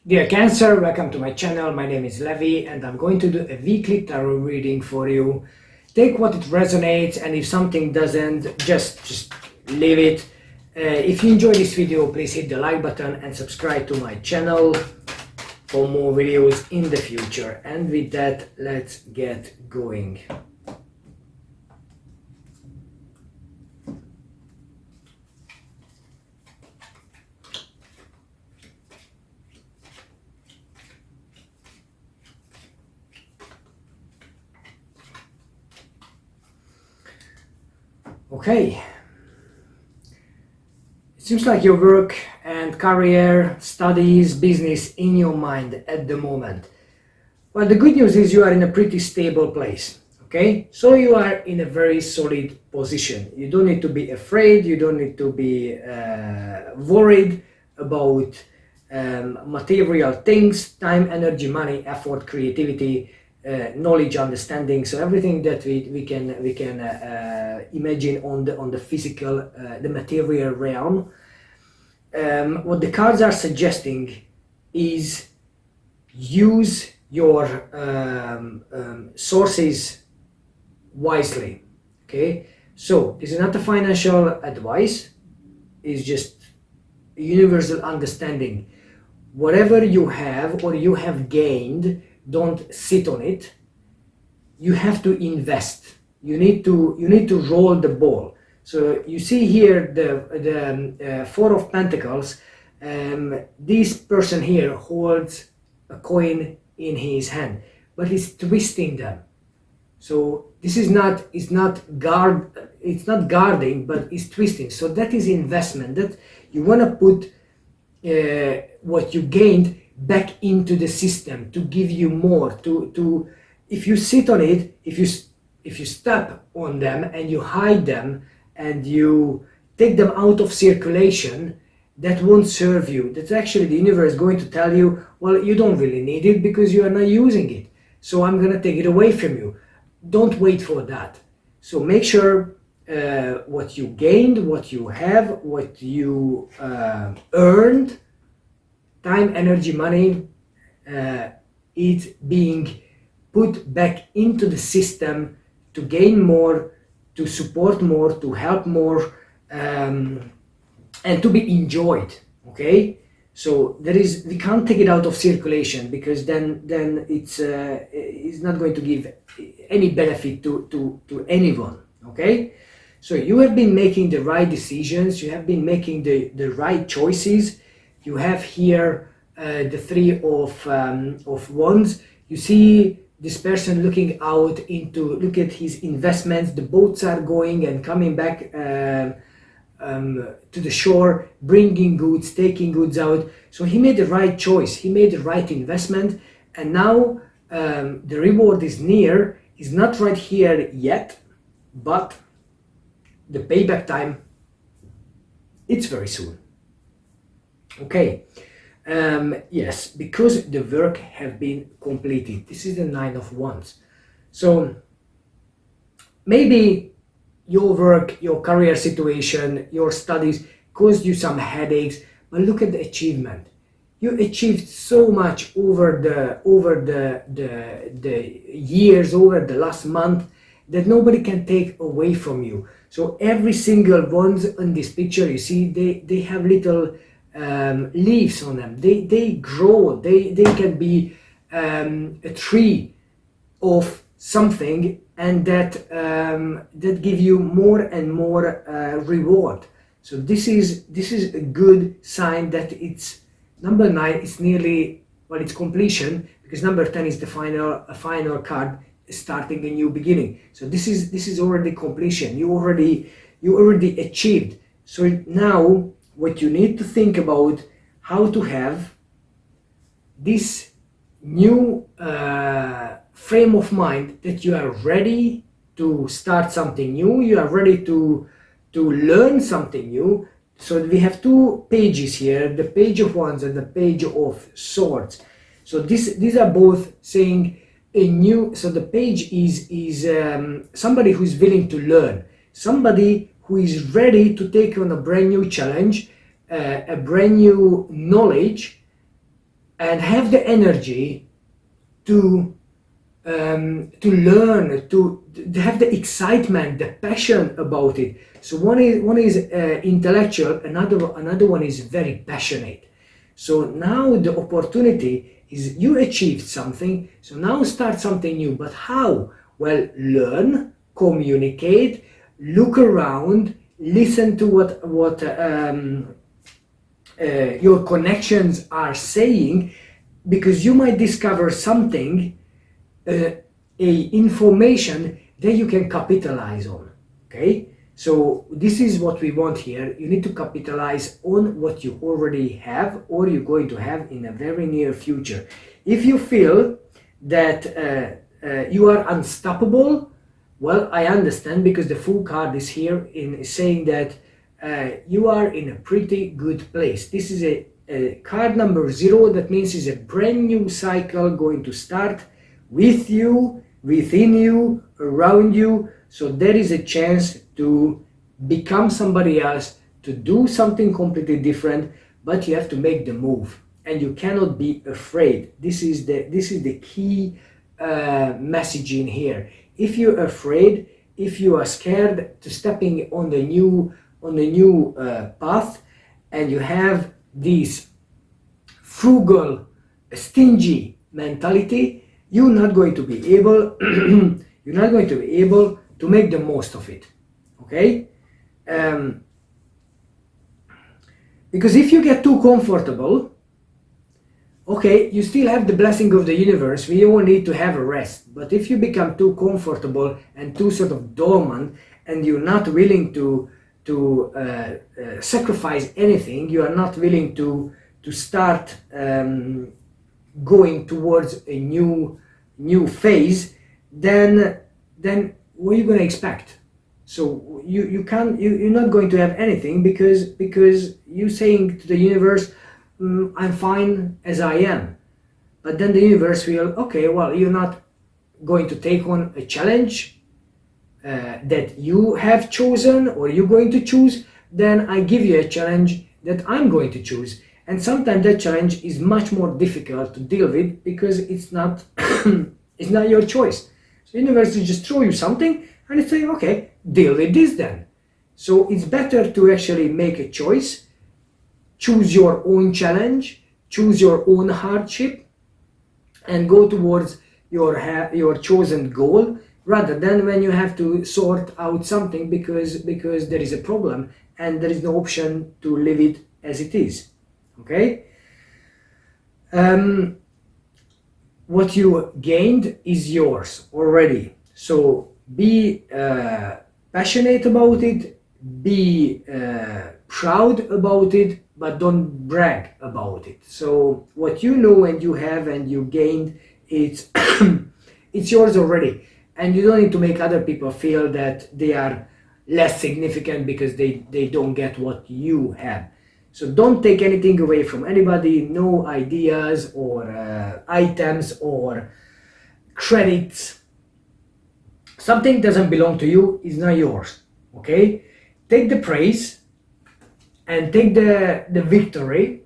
Dear Cancer, welcome to my channel. My name is Levi and I'm going to do a weekly tarot reading for you. Take what it resonates, and if something doesn't, just leave it. If you enjoy this video, please hit the like button and subscribe to my channel for more videos in the future. And with that, let's get going. Okay, it seems like your work and career, studies, business in your mind at the moment. Well, the good news is you are in a pretty stable place, okay? So you are in a very solid position. You don't need to be afraid, you don't need to be worried about material things, time, energy, money, effort, creativity, knowledge, understanding. So everything that we can imagine on the physical, the material realm. What the cards are suggesting is use your sources wisely. Okay, so this is not a financial advice, it's just a universal understanding. Whatever you have or you have gained, don't sit on it. You have to invest. You need to roll the ball. So you see here the Four of Pentacles. This person here holds a coin in his hand, but he's twisting them. So this is not, it's not guarding, but it's twisting. So that is investment, that you want to put what you gained back into the system to give you more. To if you sit on it, if you step on them and you hide them and you take them out of circulation, that won't serve you. That's actually the universe going to tell you, well, you don't really need it because you are not using it, so I'm going to take it away from you. Don't wait for that. So make sure what you gained, what you have, what you earned, time, energy, money, it's being put back into the system to gain more, to support more, to help more, and to be enjoyed. Okay, so we can't take it out of circulation, because then it's not going to give any benefit to anyone. Okay, so you have been making the right decisions, you have been making the right choices. You have here the Three of Wands. You see this person looking out look at his investments. The boats are going and coming back to the shore, bringing goods, taking goods out. So he made the right choice, he made the right investment, and now the reward is near. Is not right here yet, but the payback time, it's very soon. Okay, yes, because the work have been completed. This is the Nine of Wands. So maybe your work, your career situation, your studies caused you some headaches, but look at the achievement. You achieved so much over the years, over the last month, that nobody can take away from you. So every single ones in this picture, you see, they have little leaves on them. They grow. They can be a tree of something, and that give you more and more reward. So this is a good sign that it's number 9 is nearly, well, it's completion, because number 10 is the final card, starting a new beginning. So this is already completion. You already achieved. So now what you need to think about, how to have this new frame of mind, that you are ready to start something new, you are ready to learn something new. So we have two pages here, the Page of Wands and the Page of Swords. So these are both saying a new, so the page is somebody who is willing to learn, somebody who is ready to take on a brand new challenge, a brand new knowledge, and have the energy to learn, to have the excitement, the passion about it. So one is intellectual, another one is very passionate. So now the opportunity is you achieved something, so now start something new. But how? Well, learn, communicate, look around, listen to what your connections are saying, because you might discover something, a information that you can capitalize on. Okay, so this is what we want here. You need to capitalize on what you already have or you're going to have in a very near future. If you feel that you are unstoppable, well, I understand, because the Fool card is here in saying that you are in a pretty good place. This is a card number 0. That means it's a brand new cycle going to start with you, within you, around you. So there is a chance to become somebody else, to do something completely different, but you have to make the move and you cannot be afraid. This is the key message in here. If you're afraid, if you are scared to stepping on the new path, and you have this frugal, stingy mentality, you're not going to be able to make the most of it. Okay, because if you get too comfortable, okay, you still have the blessing of the universe. We all need to have a rest. But if you become too comfortable and too sort of dormant, and you're not willing to sacrifice anything, you are not willing to start going towards a new phase, then what are you going to expect? So you're not going to have anything, because you're saying to the universe, I'm fine as I am. But then the universe will, okay, well, you're not going to take on a challenge that you have chosen or you're going to choose, then I give you a challenge that I'm going to choose. And sometimes that challenge is much more difficult to deal with, because it's not it's not your choice. So the universe will just throw you something and it's saying, okay, deal with this then. So it's better to actually make a choice, choose your own challenge, choose your own hardship, and go towards your chosen goal, rather than when you have to sort out something because there is a problem and there is no option to leave it as it is. Okay, what you gained is yours already, so be passionate about it, be proud about it, but don't brag about it. So what you know and you have and you gained, it's it's yours already, and you don't need to make other people feel that they are less significant because they don't get what you have. So don't take anything away from anybody, no ideas or items or credits. Something doesn't belong to you, is not yours. Okay, take the praise and take the victory,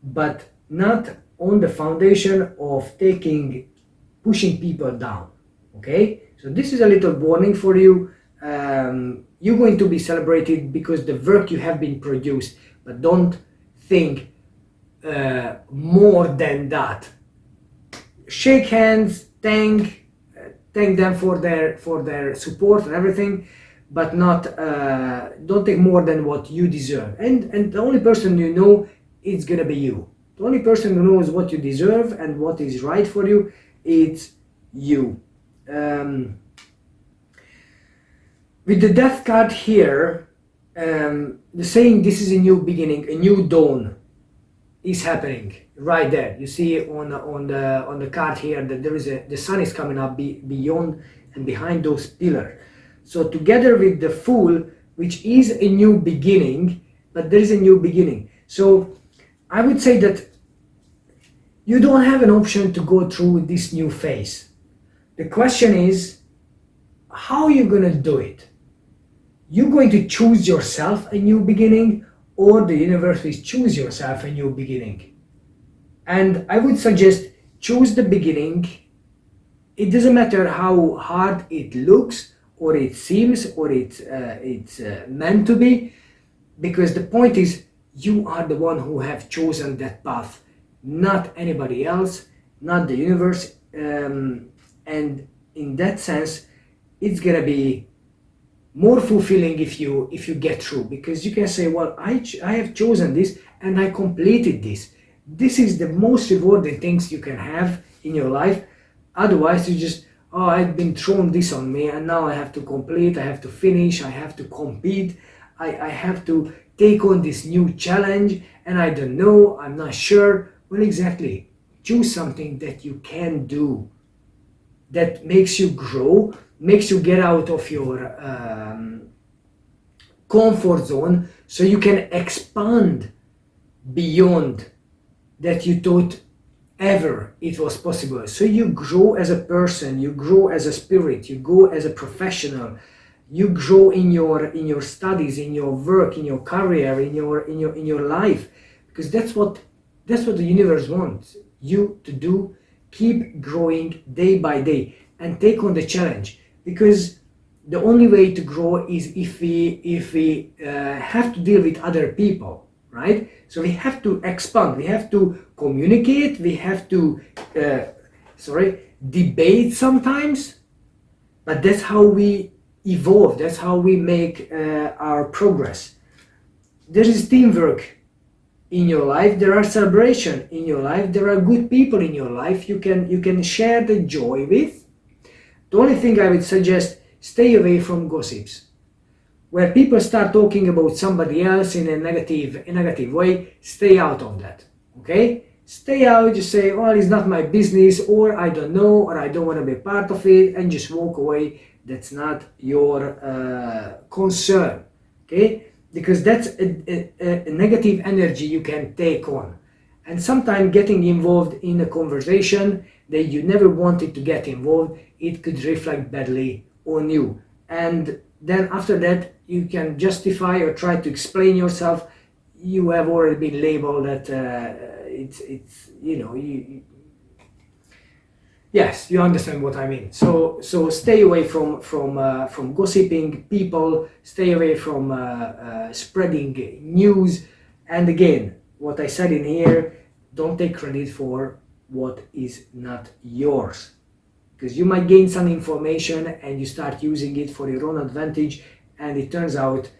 but not on the foundation of pushing people down. Okay, so this is a little warning for you. You're going to be celebrated because the work you have been produced, but don't think more than that. Shake hands, thank them for their support and everything, but not don't take more than what you deserve. And the only person you know is gonna be you. The only person who knows what you deserve and what is right for you, it's you. With the death card here, the saying this is a new beginning, a new dawn is happening right there. You see on the card here that there is the sun is coming up beyond and behind those pillars. So together with the Fool, which is a new beginning, but there is a new beginning. So I would say that you don't have an option to go through this new phase. The question is, how are you going to do it? You're going to choose yourself a new beginning, or the universe will choose yourself a new beginning. And I would suggest choose the beginning. It doesn't matter how hard it looks or it seems or it's meant to be, because the point is you are the one who have chosen that path, not anybody else, not the universe. And in that sense, it's gonna be more fulfilling if you get through, because you can say, well, I have chosen this and I completed this. This is the most rewarding things you can have in your life. Otherwise you just, oh, I've been thrown this on me and now I have to complete, I have to finish, I have to compete, I have to take on this new challenge, and I don't know, I'm not sure. Well, exactly, choose something that you can do, that makes you grow, makes you get out of your comfort zone, so you can expand beyond that you thought ever it was possible. So you grow as a person, you grow as a spirit, you grow as a professional, you grow in your studies, in your work, in your career, in your life, because that's what the universe wants you to do. Keep growing day by day and take on the challenge, because the only way to grow is if we have to deal with other people, right? So we have to expand, we have to communicate, we have to debate sometimes, but that's how we evolve, that's how we make our progress. There is teamwork in your life, there are celebration in your life, there are good people in your life you can share the joy with. The only thing I would suggest, stay away from gossips. Where people start talking about somebody else in a negative way, stay out of that. Okay? Stay out, just say, well, it's not my business, or I don't know, or I don't want to be part of it, and just walk away. That's not your concern. Okay? Because that's a negative energy you can take on. And sometimes getting involved in a conversation that you never wanted to get involved, it could reflect badly on you. And then after that, you can justify or try to explain yourself. You have already been labeled that it's yes, you understand what I mean. So stay away from gossiping people. Stay away from spreading news. And again, what I said in here, don't take credit for what is not yours, because you might gain some information and you start using it for your own advantage, and it turns out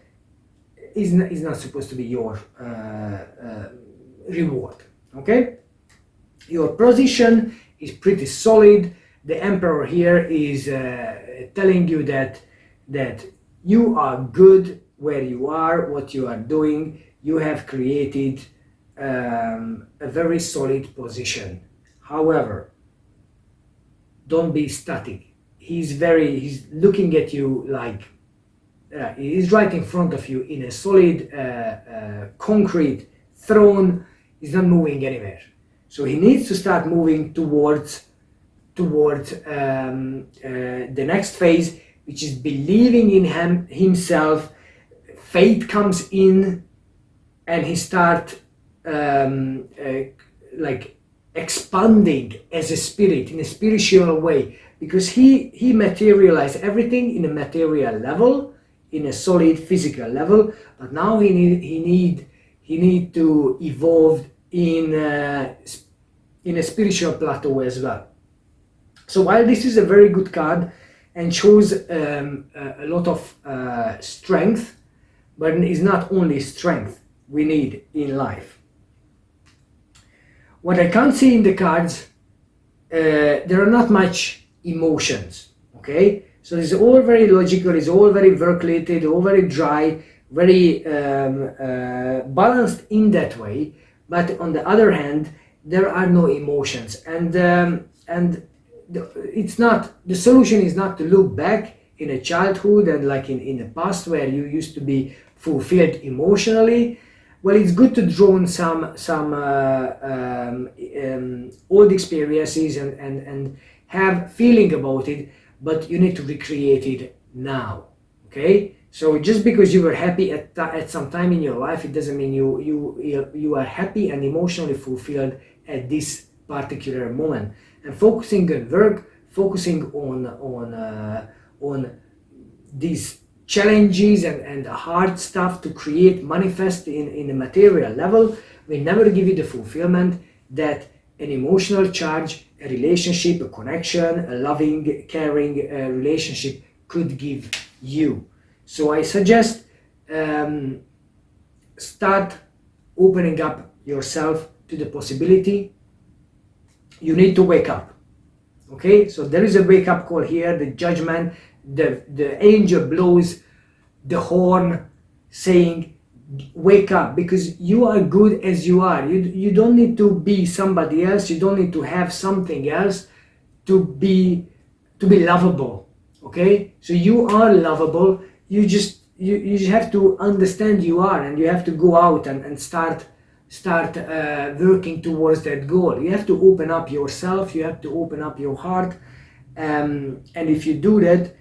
is not supposed to be your reward. Okay, your position is pretty solid. The emperor here is telling you that you are good where you are, what you are doing. You have created a very solid position. However, don't be static. He's looking at you like he's right in front of you in a solid concrete throne. He's not moving anywhere. So he needs to start moving towards the next phase, which is believing in himself. Faith comes in, and he start like expanding as a spirit in a spiritual way, because he materialized everything in a material level, in a solid physical level, but now he need to evolve in a spiritual plateau as well. So while this is a very good card and shows a lot of strength, but it's not only strength we need in life. What I can't see in the cards, there are not much emotions. Okay, so it's all very logical, it's all very work-related, all very dry, very balanced in that way. But on the other hand, there are no emotions, and it's not, the solution is not to look back in a childhood and like in the past where you used to be fulfilled emotionally. Well, it's good to draw on some old experiences and have feeling about it, but you need to recreate it now. Okay, so just because you were happy at some time in your life, it doesn't mean you are happy and emotionally fulfilled at this particular moment. And focusing on work, focusing on these challenges and hard stuff to create, manifest in a material level, will never give you the fulfillment that an emotional charge, a relationship, a connection, a loving, caring relationship could give you. So I suggest start opening up yourself to the possibility. You need to wake up. Okay, so there is a wake up call here, the judgment, the angel blows the horn saying wake up, because you are good as you are. You don't need to be somebody else, you don't need to have something else to be lovable. Okay, so you are lovable. You just have to understand you are, and you have to go out and start working towards that goal. You have to open up yourself, you have to open up your heart, and if you do that,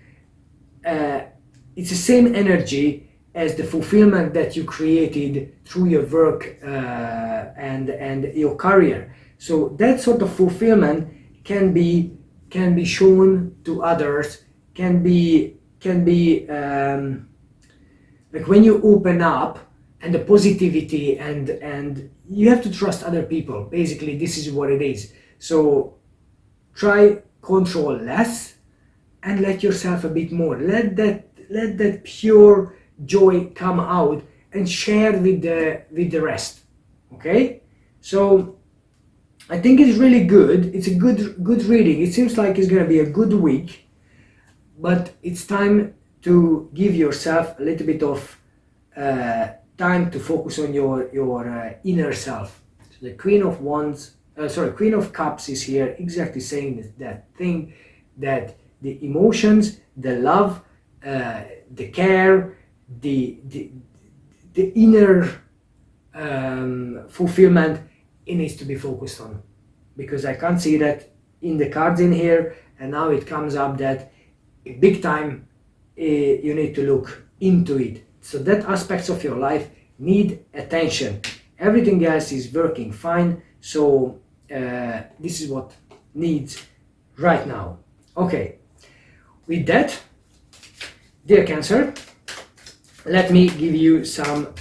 it's the same energy as the fulfillment that you created through your work and your career. So that sort of fulfillment can be shown to others, can be like when you open up, and the positivity, and you have to trust other people. Basically, this is what it is. So try control less and let yourself a bit more. Let that pure joy come out and share with the rest. Okay? So I think it's really good. It's a good reading. It seems like it's gonna be a good week, but it's time to give yourself a little bit of time to focus on your inner self. So the Queen of Cups is here, exactly saying that thing, that the emotions, the love, the care, the inner fulfillment, it needs to be focused on, because I can't see that in the cards in here, and now it comes up that big time you need to look into it. So that aspects of your life need attention. Everything else is working fine. So this is what needs right now. Okay. With that, dear Cancer, let me give you some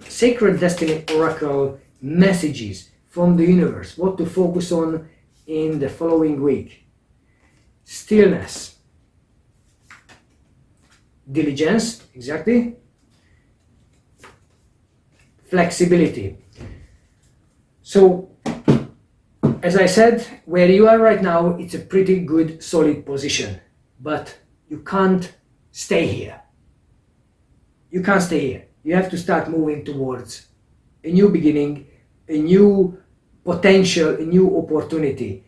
Sacred Destiny Oracle messages from the universe. What to focus on in the following week. Stillness. Diligence, exactly. Flexibility. So, as I said, where you are right now, it's a pretty good, solid position, but you can't stay here. You can't stay here. You have to start moving towards a new beginning, a new potential, a new opportunity.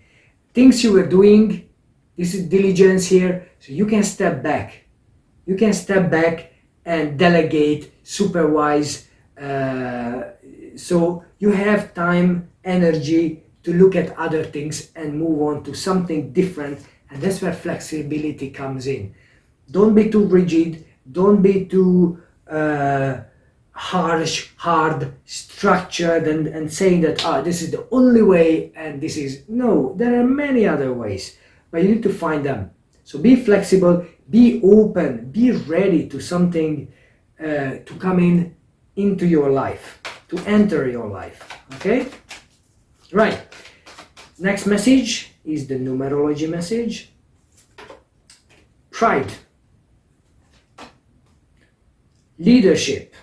Things you were doing, this is diligence here, so you can step back. You can step back and delegate, supervise, so you have time, energy to look at other things and move on to something different, and that's where flexibility comes in. Don't be too rigid, don't be too harsh, hard, structured, and saying that this is the only way and this is... No, there are many other ways, but you need to find them. So be flexible, be open, be ready to something to come into your life, to enter your life. Okay? Right. Next message is the numerology message. Pride. Leadership.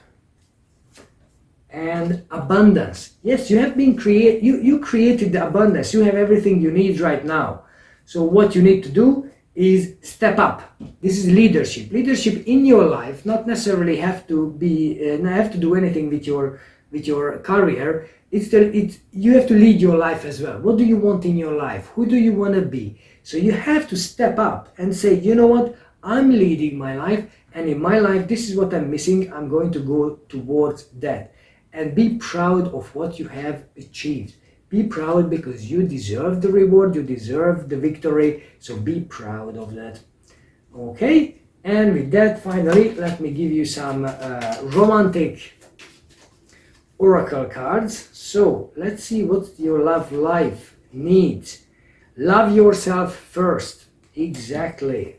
And abundance. Yes, you have been you created the abundance. You have everything you need right now. So what you need to do is step up. This is leadership. Leadership in your life, not necessarily have to do anything with your career. You have to lead your life as well. What do you want in your life? Who do you want to be? So you have to step up and say, you know what? I'm leading my life, and in my life, this is what I'm missing. I'm going to go towards that. And be proud of what you have achieved. Be proud, because you deserve the reward, you deserve the victory, so be proud of that. Okay, and with that, finally, let me give you some romantic oracle cards. So let's see what your love life needs. Love yourself first. Exactly.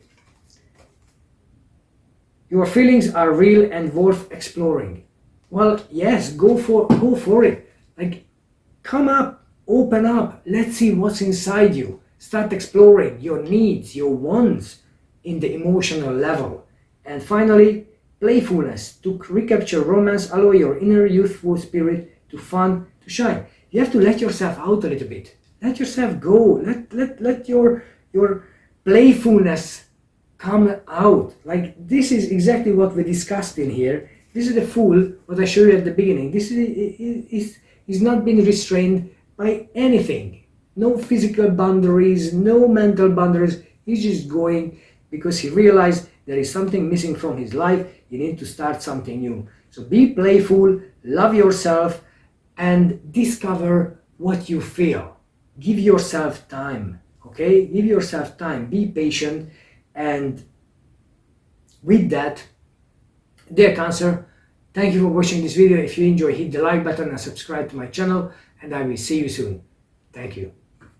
Your feelings are real and worth exploring. Well, yes, go for it. Like, come up, open up. Let's see what's inside you. Start exploring your needs, your wants in the emotional level. And finally, playfulness. To recapture romance, allow your inner youthful spirit to fun, to shine. You have to let yourself out a little bit. Let yourself go. Let your playfulness come out. Like, this is exactly what we discussed in here. This is the Fool, what I showed you at the beginning. This is not being restrained by anything. No physical boundaries, no mental boundaries. He's just going because he realized there is something missing from his life. You need to start something new. So be playful, love yourself, and discover what you feel. Give yourself time, okay? Give yourself time. Be patient. And with that, dear Cancer, thank you for watching this video. If you enjoy, hit the like button and subscribe to my channel, and I will see you soon. Thank you.